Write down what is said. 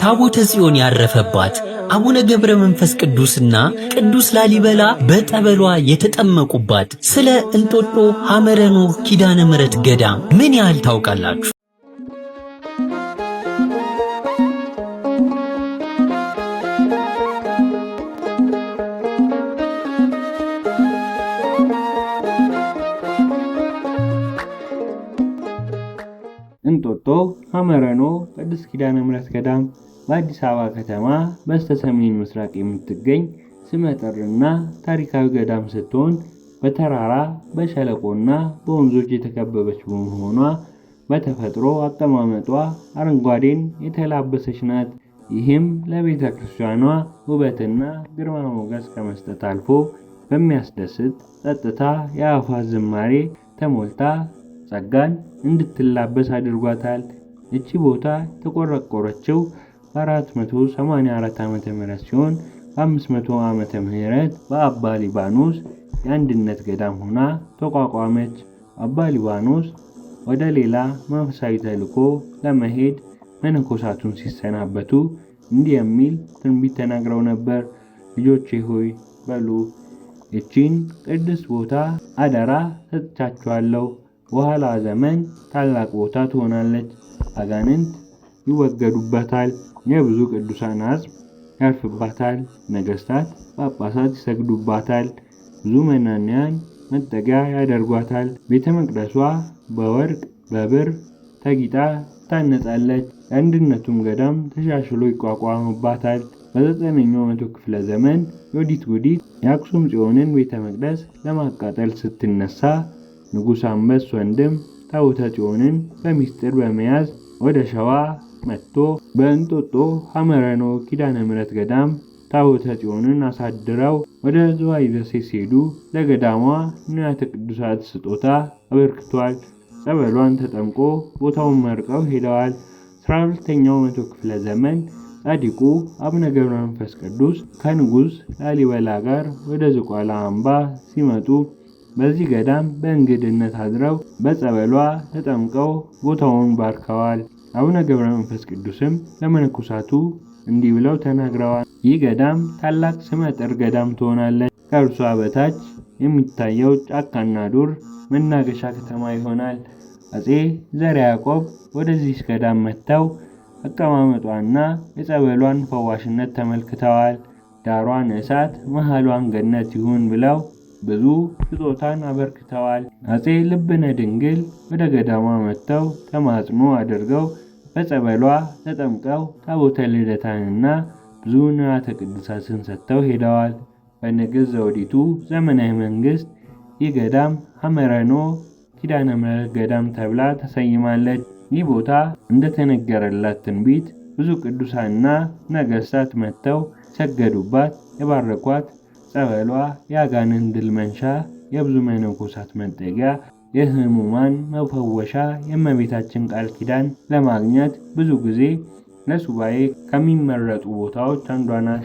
ታቦተ ጽዮን ያረፈባት አቡነ ገብረ መንፈስ ቅዱስና ቅዱስ ላሊበላ በጠበሏ የተጠመቁባት ስለ እንጦጦ ሐመረ ኖህ ኪዳነ ምሕረት ገዳም ምን ያህል ታውቃላችሁ? እንጦጦ ሐመረ ኖህ ቅድስት ኪዳነ ምሕረት ገዳም በአዲስ አበባ ከተማ በስተሰሜን ምስራቅ የምትገኝ ስመጥርና ታሪካዊ ገዳም ስትሆን በተራራ በሸለቆና በወንዞች የተከበበች በመሆኗ በተፈጥሮ አቀማመጧ አረንጓዴን የተላበሰች ናት። ይህም ለቤተ ክርስቲያኗ ውበትና ግርማ ሞገስ ከመስጠት አልፎ በሚያስደስት ጸጥታ የአዕዋፍ ዝማሬ ተሞልታ ጸጋን እንድትላበስ አድርጓታል። እቺ ቦታ ተቆረቆረችው በ484 ዓመተ ምህረት ሲሆን በ500 ዓመተ ምህረት በአባ ሊባኖስ የአንድነት ገዳም ሆና ተቋቋመች። አባ ሊባኖስ ወደ ሌላ መንፈሳዊ ተልእኮ ለመሄድ መነኮሳቱን ሲሰናበቱ እንዲህ የሚል ትንቢት ተናግረው ነበር። ልጆቼ ሆይ በሉ እቺን ቅድስት ቦታ አደራ ሰጥቻችኋለሁ። በኋላ ዘመን ታላቅ ቦታ ትሆናለች። አጋንንት ይወገዱበታል። የብዙ ቅዱሳን አጽም ያርፍባታል። ነገስታት፣ ጳጳሳት ይሰግዱባታል። ብዙ መናንያን መጠጊያ ያደርጓታል። ቤተ መቅደሷ በወርቅ በብር ተጊጣ ታነጻለች። የአንድነቱም ገዳም ተሻሽሎ ይቋቋምባታል። በ9ኛው መቶ ክፍለ ዘመን ዮዲት ጉዲት የአክሱም ጽዮንን ቤተ መቅደስ ለማቃጠል ስትነሳ ንጉሥ አንበስ ወንድም ታቦተ ጽዮንን በሚስጥር በመያዝ ወደ ሸዋ መጥቶ በእንጦጦ ሐመረ ኖህ ኪዳነ ምሕረት ገዳም ታቦተ ጽዮንን አሳድረው ወደ ዝዋይ ደሴት ሲሄዱ ለገዳሟ ንዋያተ ቅድሳት ስጦታ አበርክቷል። ጸበሏን ተጠምቆ ቦታውን መርቀው ሄደዋል። 12ኛው መቶ ክፍለ ዘመን ጻድቁ አቡነ ገብረ መንፈስ ቅዱስ ከንጉሥ ላሊበላ ጋር ወደ ዝቋላ አምባ ሲመጡ በዚህ ገዳም በእንግድነት አድረው በጸበሏ ተጠምቀው ቦታውን ባርከዋል። አቡነ ገብረ መንፈስ ቅዱስም ለመነኮሳቱ እንዲህ ብለው ተናግረዋል። ይህ ገዳም ታላቅ ስመጥር ገዳም ትሆናለች። ከእርሷ በታች የሚታየው ጫካና ዱር መናገሻ ከተማ ይሆናል። አፄ ዘርዓ ያዕቆብ ወደዚህ ገዳም መጥተው አቀማመጧና የጸበሏን ፈዋሽነት ተመልክተዋል። ዳሯን እሳት መሃሏን ገነት ይሁን ብለው ብዙ ስጦታን አበርክተዋል። አፄ ልብነ ድንግል ወደ ገዳሟ መጥተው ተማጽኖ አድርገው በጸበሏ ተጠምቀው ታቦተ ልደታንና ብዙ ንዋያተ ቅድሳትን ሰጥተው ሄደዋል። በንግሥት ዘውዲቱ ዘመናዊ መንግስት ይህ ገዳም ሐመረ ኖህ ኪዳነ ምሕረት ገዳም ተብላ ተሰይማለች። ይህ ቦታ እንደተነገረላት ትንቢት ብዙ ቅዱሳንና ነገስታት መጥተው ሰገዱባት፣ የባረኳት። ጸበሏ የአጋንንት ድል መንሻ፣ የብዙ መነኮሳት መጠጊያ፣ የሕሙማን መፈወሻ፣ የእመቤታችን ቃል ኪዳን ለማግኘት ብዙ ጊዜ ለሱባኤ ከሚመረጡ ቦታዎች አንዷ ናት።